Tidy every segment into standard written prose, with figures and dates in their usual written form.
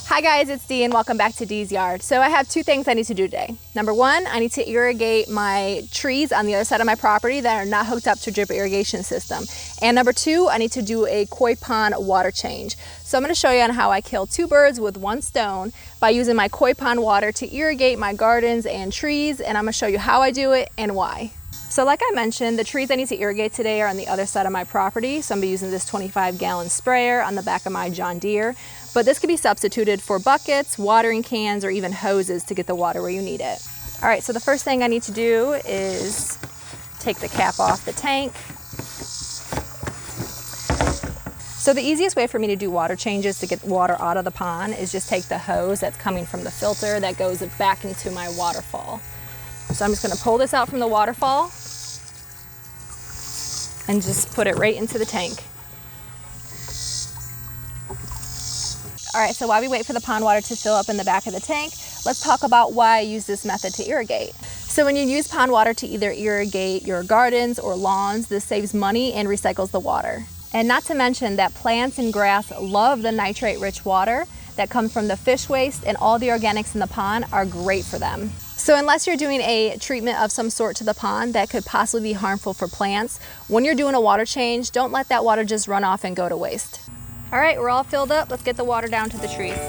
Hi guys, it's Dee and welcome back to Dee's Yard. So I have two things I need to do today. Number one, I need to irrigate my trees on the other side of my property that are not hooked up to a drip irrigation system. And number two, I need to do a koi pond water change. So I'm going to show you on how I kill two birds with one stone by using my koi pond water to irrigate my gardens and trees, and I'm going to show you how I do it and why. So like I mentioned, the trees I need to irrigate today are on the other side of my property. So I'm going to be using this 25-gallon sprayer on the back of my John Deere. But this could be substituted for buckets, watering cans, or even hoses to get the water where you need it. All right, so the first thing I need to do is take the cap off the tank. So the easiest way for me to do water changes to get water out of the pond is just take the hose that's coming from the filter that goes back into my waterfall. So I'm just going to pull this out from the waterfall and just put it right into the tank. All right, so while we wait for the pond water to fill up in the back of the tank, let's talk about why I use this method to irrigate. So when you use pond water to either irrigate your gardens or lawns, this saves money and recycles the water. And not to mention that plants and grass love the nitrate-rich water that comes from the fish waste, and all the organics in the pond are great for them. So unless you're doing a treatment of some sort to the pond that could possibly be harmful for plants, when you're doing a water change, don't let that water just run off and go to waste. All right, we're all filled up. Let's get the water down to the trees.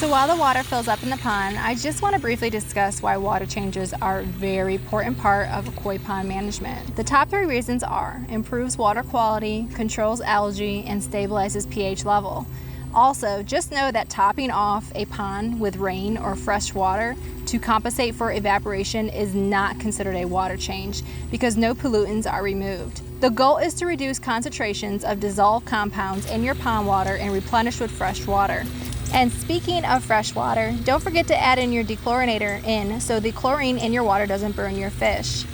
So while the water fills up in the pond, I just want to briefly discuss why water changes are a very important part of koi pond management. The top three reasons are: improves water quality, controls algae, and stabilizes pH level. Also, just know that topping off a pond with rain or fresh water to compensate for evaporation is not considered a water change because no pollutants are removed. The goal is to reduce concentrations of dissolved compounds in your pond water and replenish with fresh water. And speaking of fresh water, don't forget to add in your dechlorinator so the chlorine in your water doesn't burn your fish.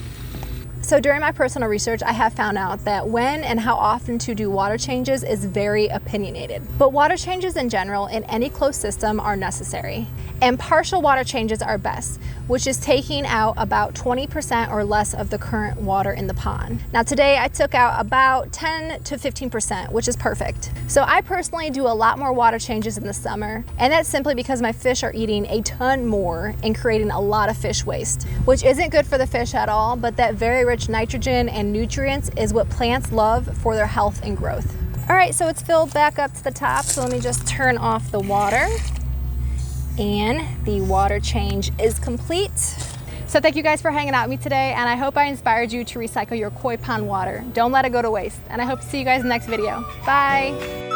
So during my personal research, I have found out that when and how often to do water changes is very opinionated. But water changes in general in any closed system are necessary. And partial water changes are best, which is taking out about 20% or less of the current water in the pond. Now today I took out about 10 to 15%, which is perfect. So I personally do a lot more water changes in the summer, and that's simply because my fish are eating a ton more and creating a lot of fish waste, which isn't good for the fish at all, but that very rich nitrogen and nutrients is what plants love for their health and growth. All right, so it's filled back up to the top, so let me just turn off the water. And the water change is complete. So thank you guys for hanging out with me today, and I hope I inspired you to recycle your koi pond water. Don't let it go to waste, and I hope to see you guys in the next video. Bye.